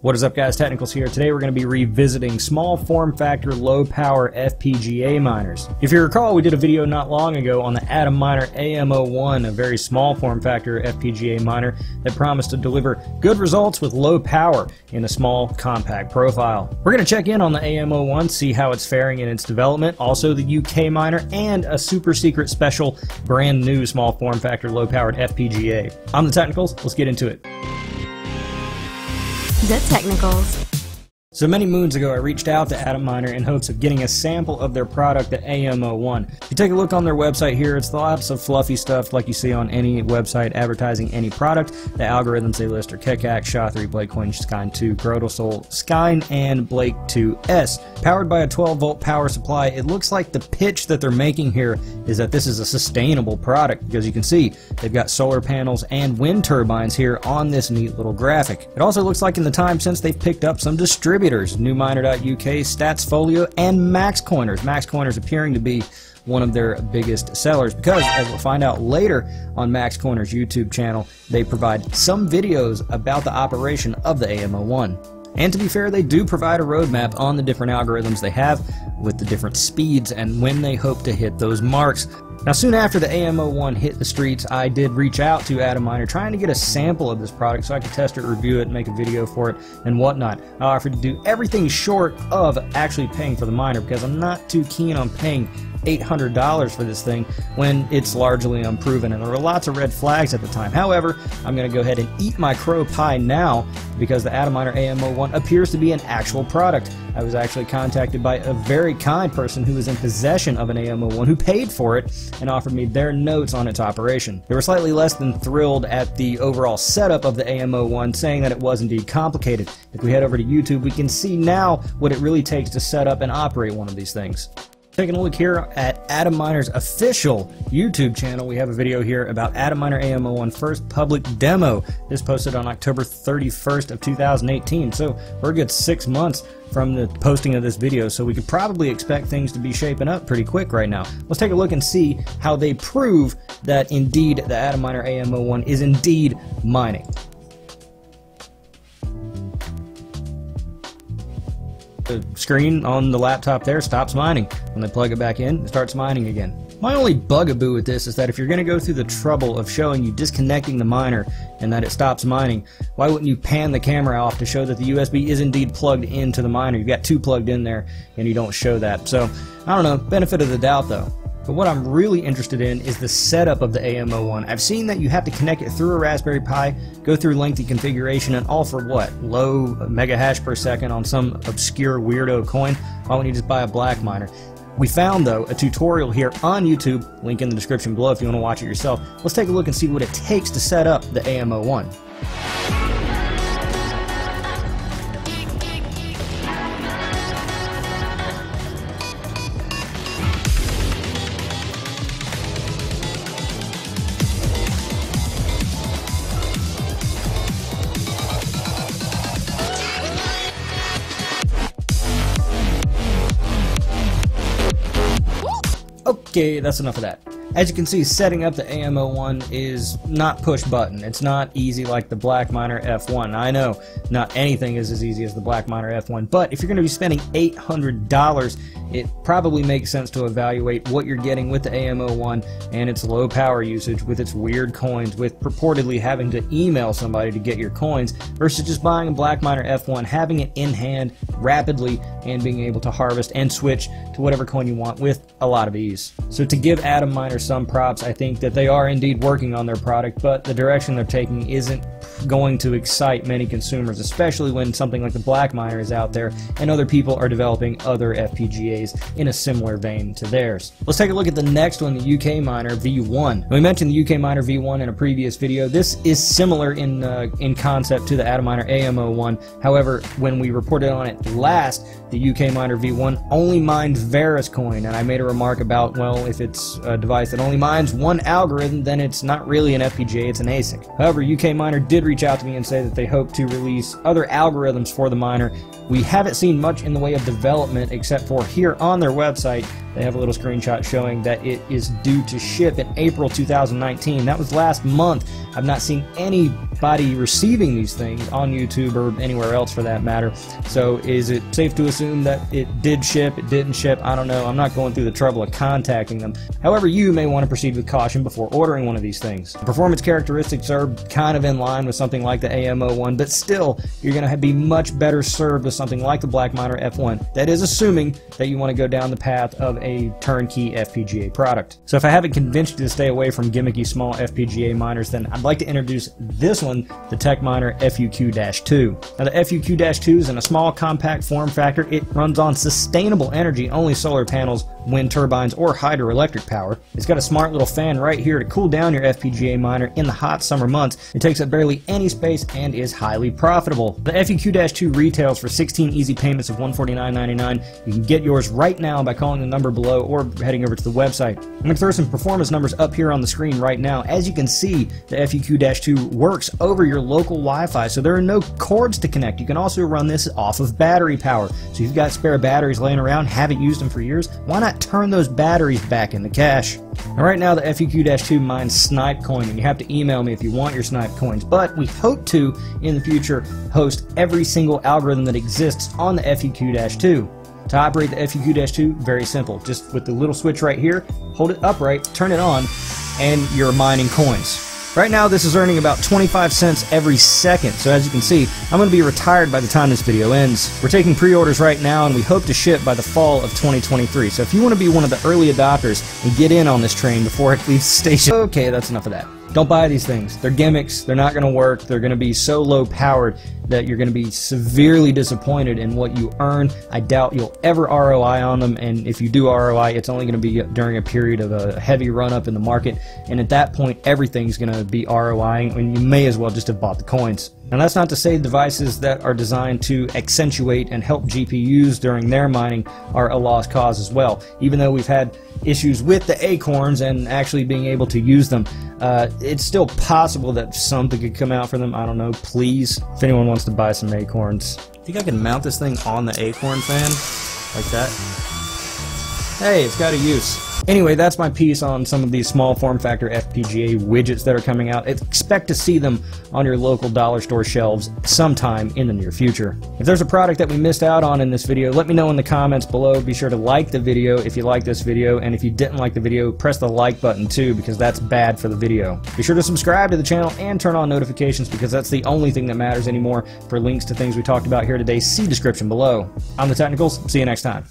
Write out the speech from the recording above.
What is up, guys? Technicals here. Today we're going to be revisiting small form factor low power FPGA miners. If you recall, we did a video not long ago on the Atomminer AM01, a very small form factor FPGA miner that promised to deliver good results with low power in a small compact profile. We're going to check in on the AM01, see how it's faring in its development, also the UKMiner, and a super secret special brand new small form factor low powered FPGA. I'm the Technicals. Let's get into it. The Technicals. So many moons ago, I reached out to Atomminer in hopes of getting a sample of their product, the AM01. If you take a look on their website here, it's lots of fluffy stuff like you see on any website advertising any product. The algorithms they list are Keccak, SHA-3, Blakecoin, Skyne2, Grotosol, Skyne, and Blake2S. Powered by a 12-volt power supply, it looks like the pitch that they're making here is that this is a sustainable product, because you can see they've got solar panels and wind turbines here on this neat little graphic. It also looks like in the time since they've picked up some distributors, NewMiner.uk, Statsfolio, and MaxCoiners. MaxCoiners appearing to be one of their biggest sellers because, as we'll find out later on MaxCoiners' YouTube channel, they provide some videos about the operation of the AM01. And to be fair, they do provide a roadmap on the different algorithms they have with the different speeds and when they hope to hit those marks. Now, soon after the AM01 hit the streets, I did reach out to Atomminer trying to get a sample of this product so I could test it, review it, make a video for it, and whatnot. I offered to do everything short of actually paying for the miner because I'm not too keen on paying $800 for this thing when it's largely unproven, and there were lots of red flags at the time. However, I'm going to go ahead and eat my crow pie now because the Atomminer AM01 appears to be an actual product. I was actually contacted by a very kind person who was in possession of an AM01 who paid for it and offered me their notes on its operation. They were slightly less than thrilled at the overall setup of the AM01, saying that it was indeed complicated. If we head over to YouTube, we can see now what it really takes to set up and operate one of these things. Taking a look here at Atomminer's official YouTube channel, we have a video here about Atomminer AM01 first public demo. This posted on October 31st of 2018, so we're a good 6 months from the posting of this video, so we could probably expect things to be shaping up pretty quick right now. Let's take a look and see how they prove that indeed the Atomminer AM01 is indeed mining. The screen on the laptop there stops mining. When they plug it back in, it starts mining again. My only bugaboo with this is that if you're going to go through the trouble of showing you disconnecting the miner and that it stops mining, why wouldn't you pan the camera off to show that the USB is indeed plugged into the miner? You've got two plugged in there and you don't show that. So, I don't know, benefit of the doubt though. But what I'm really interested in is the setup of the AM01. I've seen that you have to connect it through a Raspberry Pi, go through lengthy configuration, and all for what? Low mega hash per second on some obscure weirdo coin? Why wouldn't you just buy a black miner? We found, though, a tutorial here on YouTube, link in the description below if you want to watch it yourself. Let's take a look and see what it takes to set up the AM01. Okay, that's enough of that. As you can see, setting up the AM01 is not push button. It's not easy like the BlackMiner F1. I know not anything is as easy as the BlackMiner F1, but if you're going to be spending $800, it probably makes sense to evaluate what you're getting with the AM01 and its low power usage with its weird coins, with purportedly having to email somebody to get your coins, versus just buying a BlackMiner F1, having it in hand rapidly, and being able to harvest and switch to whatever coin you want with a lot of ease. So to give Atomminer some props, I think that they are indeed working on their product, but the direction they're taking isn't going to excite many consumers, especially when something like the BlackMiner is out there and other people are developing other FPGAs in a similar vein to theirs. Let's take a look at the next one, the UKMiner V1. We mentioned the UKMiner V1 in a previous video. This is similar in concept to the Atomminer AM01. However, when we reported on it last, the UKMiner V1 only mines Varus coin, and I made a remark about, well, if it's a device if it only mines one algorithm, then it's not really an FPGA, it's an ASIC. However, UKMiner did reach out to me and say that they hope to release other algorithms for the miner. We haven't seen much in the way of development except for here on their website. They have a little screenshot showing that it is due to ship in April 2019. That was last month. I've not seen anybody receiving these things on YouTube or anywhere else for that matter. So is it safe to assume that it did ship, it didn't ship? I don't know. I'm not going through the trouble of contacting them. However, you may want to proceed with caution before ordering one of these things. The performance characteristics are kind of in line with something like the AM01, but still, you're going to be much better served with something like the Blackminer F1. That is assuming that you want to go down the path of a turnkey FPGA product. So if I haven't convinced you to stay away from gimmicky small FPGA miners, then I'd like to introduce this one, the Techminer FUQ-2. Now the FUQ-2 is in a small compact form factor. It runs on sustainable energy, only solar panels, wind turbines, or hydroelectric power. It's got a smart little fan right here to cool down your FPGA miner in the hot summer months. It takes up barely any space and is highly profitable. The FUQ-2 retails for 16 easy payments of $149.99. You can get yours right now by calling the number below or heading over to the website. I'm going to throw some performance numbers up here on the screen right now. As you can see, the FUQ-2 works over your local Wi-Fi, so there are no cords to connect. You can also run this off of battery power. So if you've got spare batteries laying around, haven't used them for years, why not turn those batteries back into cash? Now, right now the FUQ-2 mines Snipe Coin, and you have to email me if you want your Snipe Coins, but we hope to, in the future, host every single algorithm that exists on the FUQ-2. To operate the FUQ-2, very simple. Just with the little switch right here, hold it upright, turn it on, and you're mining coins. Right now this is earning about 25 cents every second, so as you can see, I'm going to be retired by the time this video ends. We're taking pre-orders right now and we hope to ship by the fall of 2023, so if you want to be one of the early adopters and get in on this train before it leaves the station. Okay, that's enough of that. Don't buy these things. They're gimmicks, they're not going to work, they're going to be so low powered that you're going to be severely disappointed in what you earn. I doubt you'll ever ROI on them, and if you do ROI, it's only going to be during a period of a heavy run up in the market, and at that point everything's going to be ROIing, and you may as well just have bought the coins. Now that's not to say devices that are designed to accentuate and help GPUs during their mining are a lost cause as well. Even though we've had issues with the Acorns and actually being able to use them, it's still possible that something could come out for them. I don't know, please. If anyone wants to buy some Acorns. I think I can mount this thing on the Acorn fan, like that. Hey, it's got a use. Anyway, that's my piece on some of these small form factor FPGA widgets that are coming out. Expect to see them on your local dollar store shelves sometime in the near future. If there's a product that we missed out on in this video, let me know in the comments below. Be sure to like the video if you like this video, and if you didn't like the video, press the like button too, because that's bad for the video. Be sure to subscribe to the channel and turn on notifications, because that's the only thing that matters anymore. For links to things we talked about here today, see description below. I'm the Technicals. See you next time.